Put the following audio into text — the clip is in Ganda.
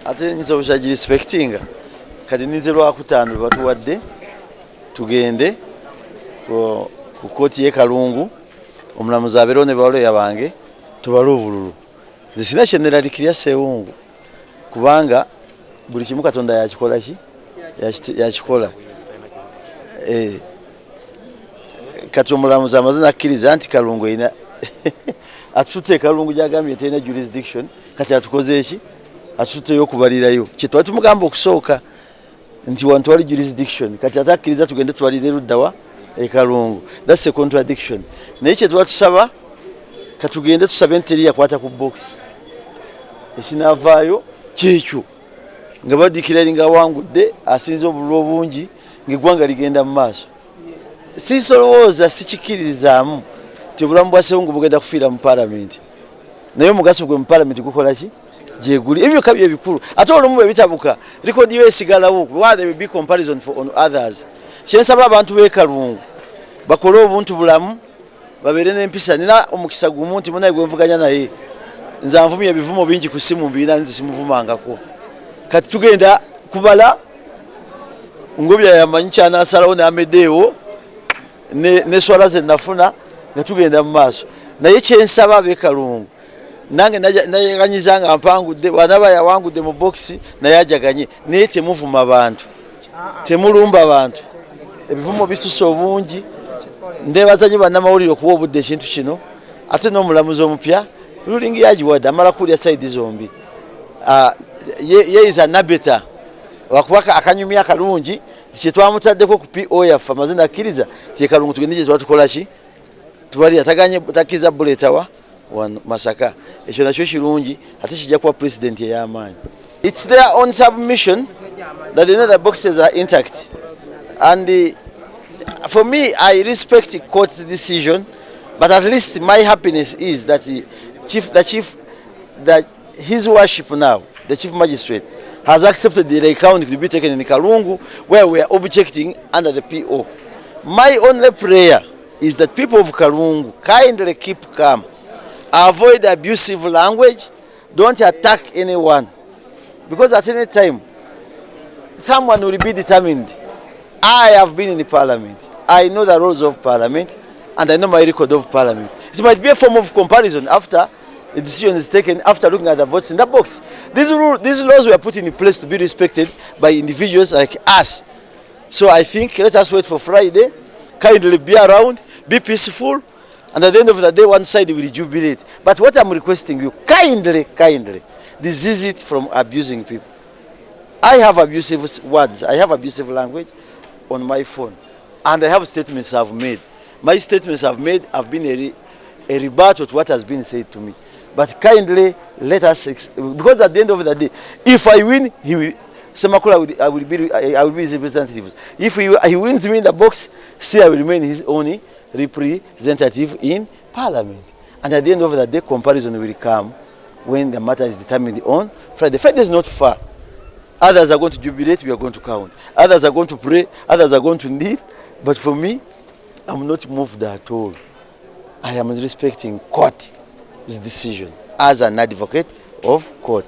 ate nze obutagirespektinga kati ninze lwakutaano batuwadde tugende ku kooti y'e Kalungu omulamuzi abeerewo ne bawaloya bange tubale obululu. Nze sina kyeneralikirya Sewungu kubanga buli kimu Katonda yakikola ki yakikola. Kati omulamuzi amaze n'akkiriza nti Kalungu erina atutte Kalungu gy'agambye terina jurisdiction, kati atukoze eki atutteyo okubalirayo kye twali tumugamba okusooka nti wantu wali jurisdiction, kati ate akkiriza tugende tubalire luddawa e Kalungu. That's a contradiction. Naye kye tuba tusaba katugende tusabe nti teri yakwata ku box ekinaavaayo kyekyo nga badikiralinga awangudde asinze obululu obungi ng'eggwanga ligenda mu maaso. Sinsolowooza sikikkirizaamu nti obulamu bwa Sewungu bugenda kufiira mu paalamenti, naye omugaso gwe mu paalamenti gukola ki gyeguli. Ebyo kabyo ebikulu ate olumu bwe bitabuka likodi yo esigalawo. Why there will be comparison for on others. Kyensaba abantu b'e Kalungu bakole obuntu bulamu babeere n'empisa. Nina omukisa gumu nti munaye gwe nvuganya naye nze anvumye ebivumo bingi ku ssimu mbiina nze simuvumangako. Kati tugenda kubala ngobya yamanyi kyanaasalawo n'ameddeewo ne swala ze nafuna nga tugenda mu maaso. Naye kyensaba ab'e Kalungu nange nayeganyiza nga mpangudde bw'anaaba yawangudde mu bokisi naye ajaganye, naye temuvuma bantu, temulumba bantu. Ebivumo bisusa obungi. Ndeebaza nnyo bannamawulire okuwa obudde ekintu kino. Ate n'omulamuzi omupya rulingi yagiwadde amala kuwulira sayidi zombi. Ye is anabeta wakuba akanyumya akalungi kye twamutaddeko ku PO yaffe amaze n'akkiriza ti Kalungu tugende gye twatukola ki tubalira takkiriza buletawa Masaka. Ekyo nakyo kirungi ate kijja kuba president ey'amaanyi. It's their own submission that they know the boxes are intact, and for me I respect the court's decision, but at least my happiness is that his worship now, the chief magistrate, has accepted the recount to be taken in Kalungu, where we are objecting under the PO. My only prayer is that people of Kalungu kindly keep calm, avoid abusive language, don't attack anyone, because at any time someone will be determined. I have been in the parliament, I know the rules of parliament, and I know my record of parliament. It might be a form of comparison after the decision is taken, after looking at the votes in the box. These laws were put in place to be respected by individuals like us. So I think let us wait for Friday, kindly be around, be peaceful, and at the end of the day one side will jubilate. But what I'm requesting you, kindly desist it from abusing people. I have abusive words, I have abusive language on my phone, and I have statements I've made. My statements I've made have been a rebuttal to what has been said to me. But kindly let us, because at the end of the day, if I win, Semakula I will be his representative. If he wins me in the box, still I will remain his only representative in Parliament. And at the end of the day, comparison will come when the matter is determined on Friday. Friday is not far. Others are going to jubilate, we are going to count. Others are going to pray, others are going to kneel. But for me, I'm not moved at all. I am respecting court's decision as an advocate of court.